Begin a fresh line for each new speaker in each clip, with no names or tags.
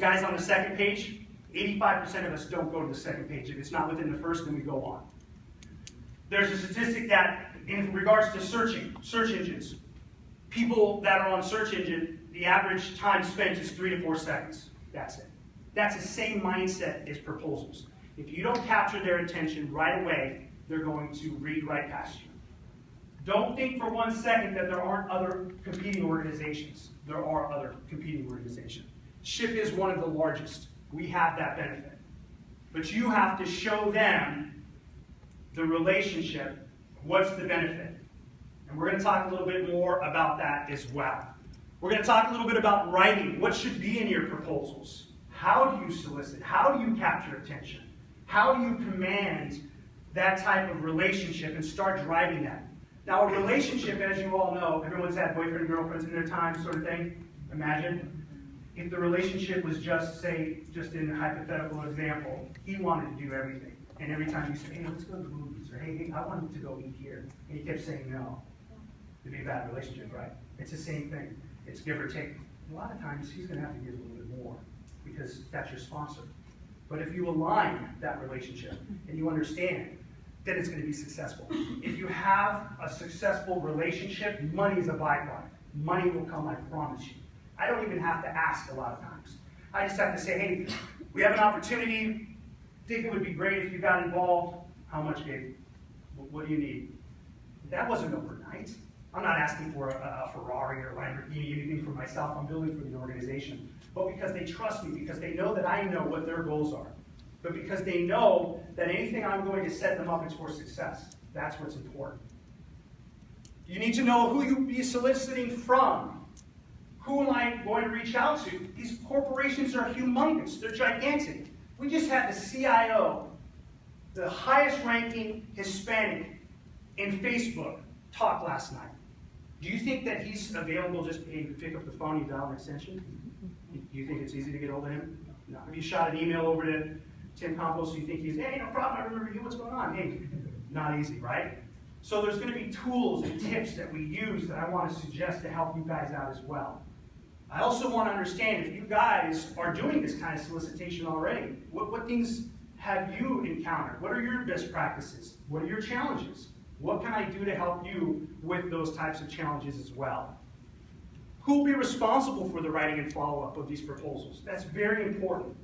Guys on the second page, 85% of us don't go to the second page. If it's not within the first, then we go on. There's a statistic that in regards to search engines, people that are on search engine, the average time spent is 3 to 4 seconds. That's it. That's the same mindset as proposals. If you don't capture their attention right away, they're going to read right past you. Don't think for 1 second that there aren't other competing organizations. There are other competing organizations. SHIP is one of the largest. We have that benefit. But you have to show them the relationship. What's the benefit? And we're going to talk a little bit more about that as well. We're going to talk a little bit about writing. What should be in your proposals? How do you solicit? How do you capture attention? How do you command that type of relationship and start driving that? Now, a relationship, as you all know, everyone's had boyfriend and girlfriends in their time sort of thing. Imagine if the relationship was just in a hypothetical example, he wanted to do everything. And every time you say, hey, let's go to the movies, or hey, I wanted to go eat here, and he kept saying no. It'd be a bad relationship, right? It's the same thing. It's give or take. A lot of times, he's going to have to give a little bit more because that's your sponsor. But if you align that relationship and you understand, then it's going to be successful. If you have a successful relationship, money is a byproduct. Money will come, I promise you. I don't even have to ask a lot of times. I just have to say, hey, we have an opportunity. Think it would be great if you got involved. How much, Gabe? What do you need? That wasn't overnight. I'm not asking for a Ferrari or a Lamborghini, anything for myself. I'm building for the organization. But because they trust me, because they know that I know what their goals are. But because they know that anything I'm going to set them up is for success. That's what's important. You need to know who you'll be soliciting from. Who am I going to reach out to? These corporations are humongous. They're gigantic. We just had the CIO, the highest ranking Hispanic in Facebook, talk last night. Do you think that he's available just to pick up the phone and dial an extension? Do you think it's easy to get hold of him? No. Have you shot an email over to Tim Campos? You think he's, hey, no problem, I remember you, what's going on? Hey, not easy, right? So there's going to be tools and tips that we use that I want to suggest to help you guys out as well. I also want to understand if you guys are doing this kind of solicitation already, what things have you encountered? What are your best practices? What are your challenges? What can I do to help you with those types of challenges as well? Who will be responsible for the writing and follow-up of these proposals? That's very important.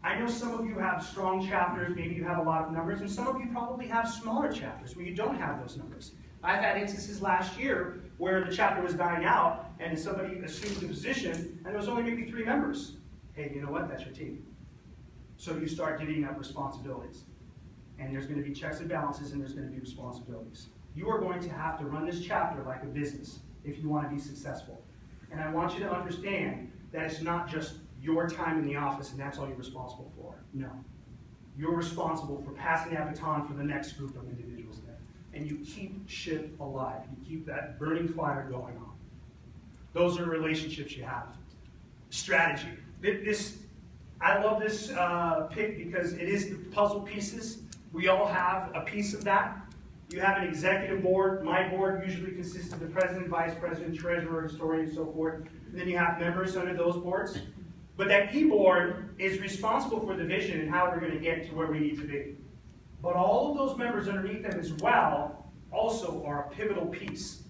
I know some of you have strong chapters, maybe you have a lot of numbers, and some of you probably have smaller chapters where you don't have those numbers. I've had instances last year where the chapter was dying out and somebody assumed the position and there was only maybe 3 members. Hey, you know what? That's your team. So you start divvying up responsibilities. And there's going to be checks and balances and there's going to be responsibilities. You are going to have to run this chapter like a business if you want to be successful. And I want you to understand that it's not just your time in the office and that's all you're responsible for. No. You're responsible for passing that baton for the next group of individuals there. And you keep SHIP alive. You keep that burning fire going on. Those are relationships you have. Strategy. I love this pick because it is the puzzle pieces. We all have a piece of that. You have an executive board. My board usually consists of the president, vice president, treasurer, historian, and so forth. And then you have members under those boards. But that E-board is responsible for the vision and how we're going to get to where we need to be. But all of those members underneath them as well also are a pivotal piece.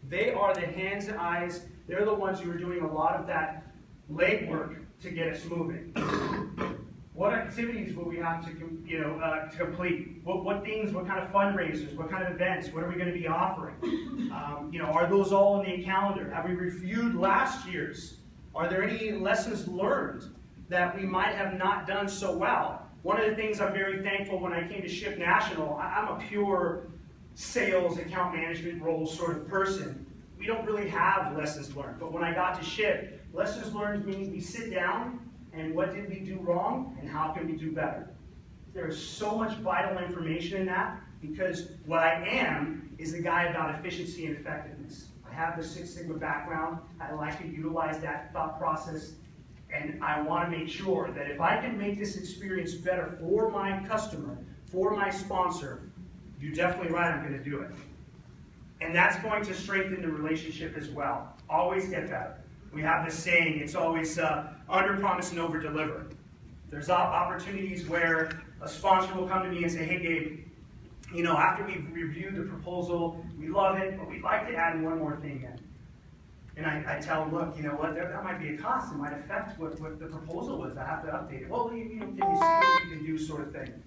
They are the hands and eyes. They're the ones who are doing a lot of that legwork to get us moving. What activities will we have to complete? What things, what kind of fundraisers, what kind of events, what are we going to be offering? Are those all in the calendar? Have we reviewed last year's? Are there any lessons learned that we might have not done so well? One of the things I'm very thankful when I came to SHIP National, I'm a pure sales, account management role sort of person. We don't really have lessons learned. But when I got to SHIP, lessons learned means we sit down and what did we do wrong and how can we do better. There's so much vital information in that because what I am is a guy about efficiency and effectiveness. I have the Six Sigma background. I like to utilize that thought process. And I want to make sure that if I can make this experience better for my customer, for my sponsor, you're definitely right, I'm going to do it. And that's going to strengthen the relationship as well. Always get better. We have this saying, it's always under-promise and over-deliver. There's opportunities where a sponsor will come to me and say, hey, Gabe, you know, after we've reviewed the proposal, we love it, but we'd like to add one more thing in. And I tell them, look, you know what, that might be a cost. It might affect what the proposal was. I have to update it. Well, you know, can you see what we can do, sort of thing.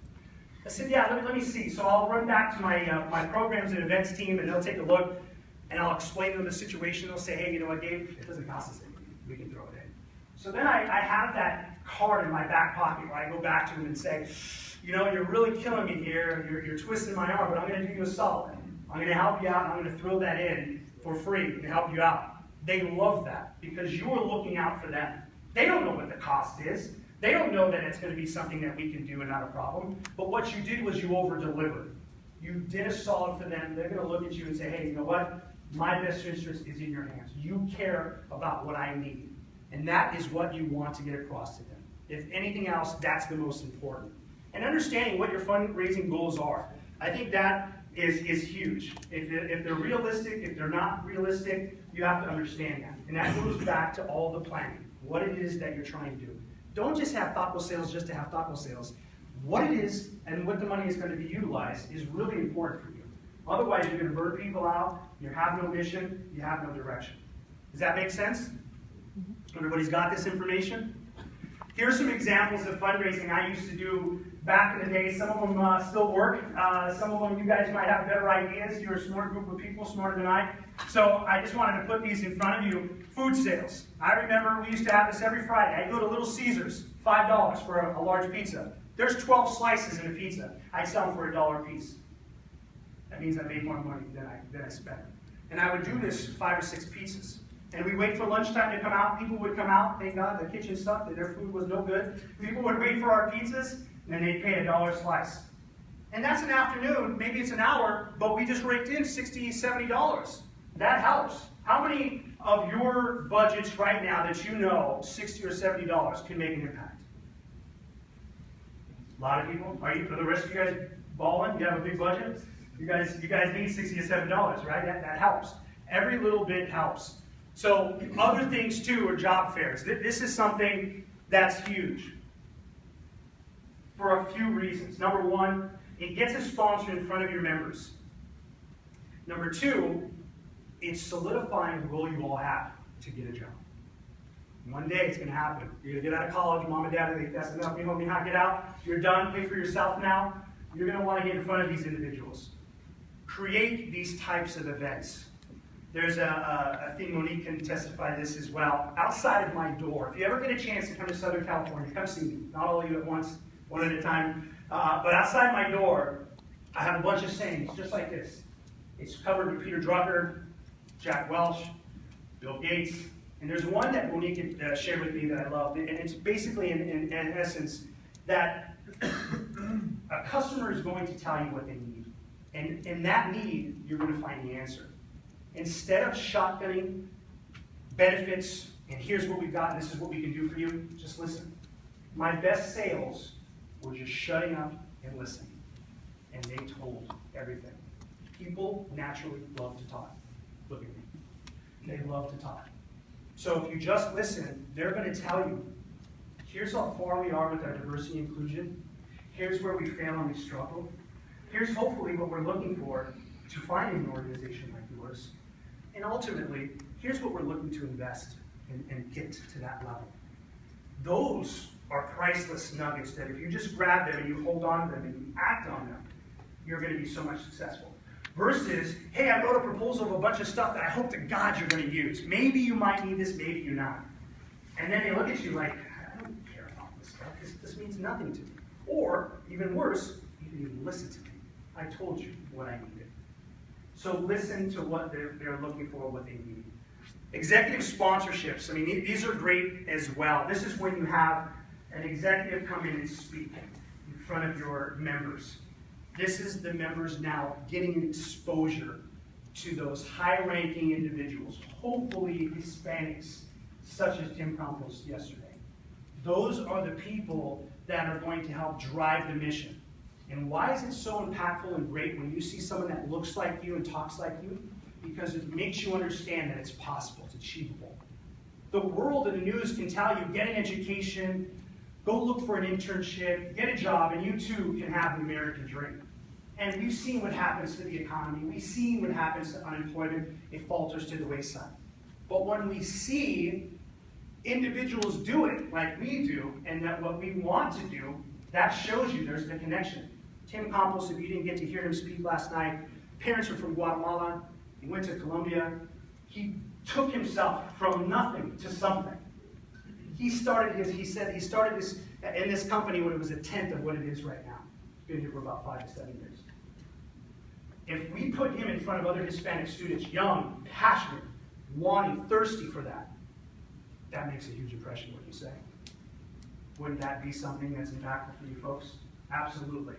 I said, yeah, let me see. So I'll run back to my programs and events team, and they'll take a look, and I'll explain to them the situation. They'll say, hey, you know what, Gabe, it doesn't cost us anything. We can throw it in. So then I have that card in my back pocket where I go back to them and say, you know, you're really killing me here. You're twisting my arm, but I'm going to do you a solid. I'm going to help you out, and I'm going to throw that in for free to help you out. They love that because you're looking out for them. They don't know what the cost is. They don't know that it's going to be something that we can do and not a problem. But what you did was you over-delivered. You did a solid for them. They're going to look at you and say, hey, you know what? My best interest is in your hands. You care about what I need. And that is what you want to get across to them. If anything else, that's the most important. And understanding what your fundraising goals are. I think that is huge. If they're realistic, if they're not realistic, you have to understand that. And that goes back to all the planning, what it is that you're trying to do. Don't just have thoughtful sales just to have thoughtful sales. What it is and what the money is going to be utilized is really important for you. Otherwise, you're going to burn people out, you have no mission, you have no direction. Does that make sense? Everybody's got this information? Here's some examples of fundraising I used to do back in the day. Some of them still work. Some of them you guys might have better ideas. You're a smart group of people, smarter than I. So I just wanted to put these in front of you. Food sales. I remember we used to have this every Friday. I'd go to Little Caesars, $5 for a large pizza. There's 12 slices in a pizza. I'd sell them for $1 a piece. That means I made more money than I spent. And I would do this 5 or 6 pizzas. And we wait for lunchtime to come out. People would come out. Thank God the kitchen stuff, their food was no good. People would wait for our pizzas, and they'd pay $1 a slice. And that's an afternoon, maybe it's an hour, but we just raked in $60, $70. That helps. How many of your budgets right now that you know $60 or $70 can make an impact? A lot of people. Are the rest of you guys balling? You have a big budget? You guys need $60 to $70, right? That helps. Every little bit helps. So other things too are job fairs. This is something that's huge for a few reasons. Number one, it gets a sponsor in front of your members. Number two, it's solidifying the goal you all have to get a job. One day it's going to happen. You're going to get out of college, mom and dad, that's enough, you know me, get out. You're done, pay for yourself now. You're going to want to get in front of these individuals. Create these types of events. There's a thing, Monique can testify this as well. Outside of my door, if you ever get a chance to come to Southern California, come see me. Not all of you at once, one at a time. But outside my door, I have a bunch of sayings, just like this. It's covered with Peter Drucker, Jack Welch, Bill Gates. And there's one that Monique shared with me that I loved. And it's basically, in essence, that a customer is going to tell you what they need. And in that need, you're going to find the answer. Instead of shotgunning benefits, and here's what we've got, and this is what we can do for you, just listen. My best sales were just shutting up and listening. And they told everything. People naturally love to talk. Look at me. They love to talk. So if you just listen, they're going to tell you, here's how far we are with our diversity and inclusion. Here's where we fail and we struggle. Here's hopefully what we're looking for to find an organization like yours. And ultimately, here's what we're looking to invest and get to that level. Those are priceless nuggets that if you just grab them and you hold on to them and you act on them, you're going to be so much successful. Versus, hey, I wrote a proposal of a bunch of stuff that I hope to God you're going to use. Maybe you might need this, maybe you're not. And then they look at you like, I don't care about this stuff. This means nothing to me. Or, even worse, you didn't even listen to me. I told you what I needed. So listen to what they're looking for, what they need. Executive sponsorships, I mean, these are great as well. This is when you have an executive come in and speak in front of your members. This is the members now getting exposure to those high-ranking individuals, hopefully Hispanics, such as Tim Campos yesterday. Those are the people that are going to help drive the mission. And why is it so impactful and great when you see someone that looks like you and talks like you? Because it makes you understand that it's possible, it's achievable. The world and the news can tell you, get an education, go look for an internship, get a job, and you too can have the American dream. And we've seen what happens to the economy. We've seen what happens to unemployment. It falters to the wayside. But when we see individuals do it like we do, and that what we want to do, that shows you there's the connection. Tim Campos, if you didn't get to hear him speak last night, parents are from Guatemala. He went to Colombia. He took himself from nothing to something. He started this in this company when it was a tenth of what it is right now. He's been here for about 5 to 7 years. If we put him in front of other Hispanic students, young, passionate, wanting, thirsty for that, that makes a huge impression, what you say. Wouldn't that be something that's impactful for you folks? Absolutely.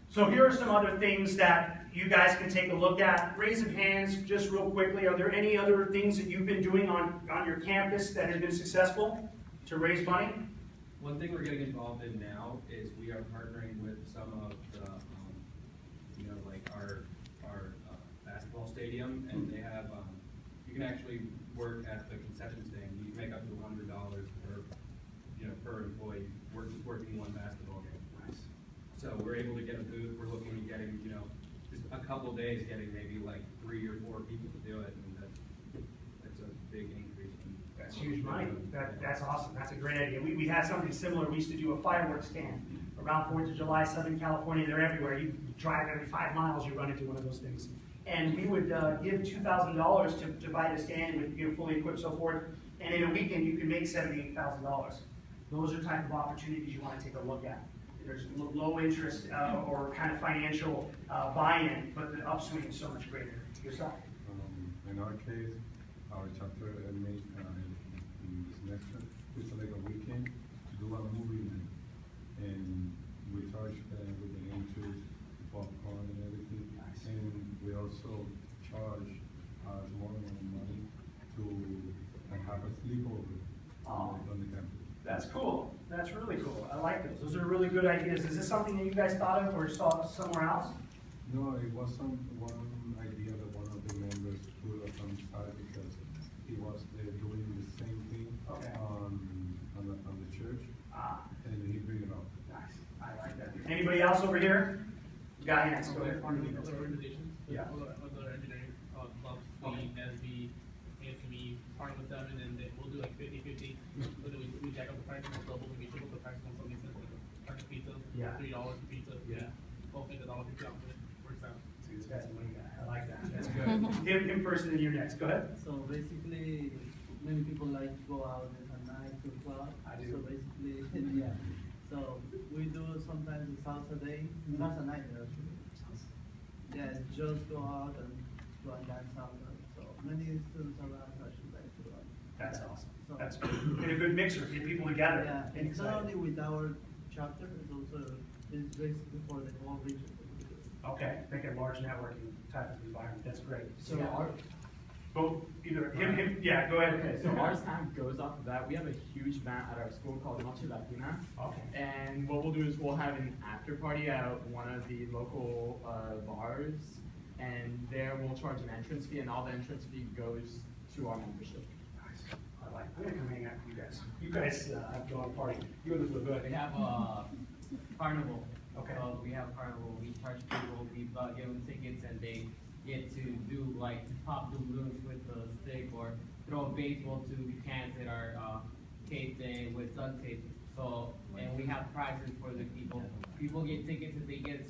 So here are some other things that you guys can take a look at. Raise of hands, just real quickly. Are there any other things that you've been doing on your campus that has been successful to raise money?
One thing we're getting involved in now is we are partnering with some of the, like our basketball stadium, and they have, you can actually work at the concession stand. You can make up to $100 per employee working one basketball game.
Nice.
So we're able to get a booth. We're looking at getting, just a couple of days, getting maybe like 3 or 4 people to do it, and that's a big increase.
That's huge money. That's awesome. That's a great idea. We had something similar. We used to do a fireworks stand around 4th of July, Southern California. They're everywhere. You drive every 5 miles, you run into one of those things. And we would give $2,000 to buy the stand with fully equipped, so forth. And in a weekend, you can make $78,000. Those are the type of opportunities you want to take a look at. There's low interest or kind of financial buy-in, but the upswing is so much greater. Yourself?
In our case, our chapter made in this semester, we select a weekend to do a movie night. And we charge with the entries, the popcorn and everything. Nice. And we also charge small amount of money to have a sleepover on the campus.
That's cool. That's really cool. I like those. Those are really good ideas. Is this something that you guys thought of or saw somewhere else?
No, it was one idea that one of the members put us on the side because he was doing the same thing on the church, and he bring it up.
Nice. I like that. Anybody else over here? Got hands. Go ahead.
Other organizations,
Yeah.
other engineering clubs, SB, ASB, partner with them, and then we'll do like 50-50. We jack up the price on the double, we triple the price on something like a pizza,
Yeah.
$3 a pizza,
Yeah.
$12 50 off it, works out.
See, this guy's a money guy. I like that. That's good. him first and then you're next. Go ahead.
So basically, many people like to go out at night to club.
I do.
So basically, yeah. So we do sometimes a salsa day, salsa night actually. Yeah, just go out and dance salsa. So many students around actually like to run.
That's awesome.
So,
That's good. And a good mixer. Get people together.
yeah,
And
it's not only with our chapter, it's also it's basically for the whole region.
Okay, make it a large networking type of environment. That's great.
So
Yeah.
our,
Go either him, yeah, go ahead.
okay, so ours kind of goes off of that. We have a huge event at our school called Noche Latina.
Okay.
And what we'll do is we'll have an after party at one of the local bars, and there we'll charge an entrance fee, and all the entrance fee goes to our membership.
Nice. I like. I'm gonna come hang out with you guys. You guys have to go on a party. You guys look good.
We have carnival.
Okay.
So we have carnival. We charge people. We give them tickets, and they get to do like pop the balloons with the stick or throw a baseball to cans that are taped with duct tape. So and we have prizes for the people. People get tickets if they get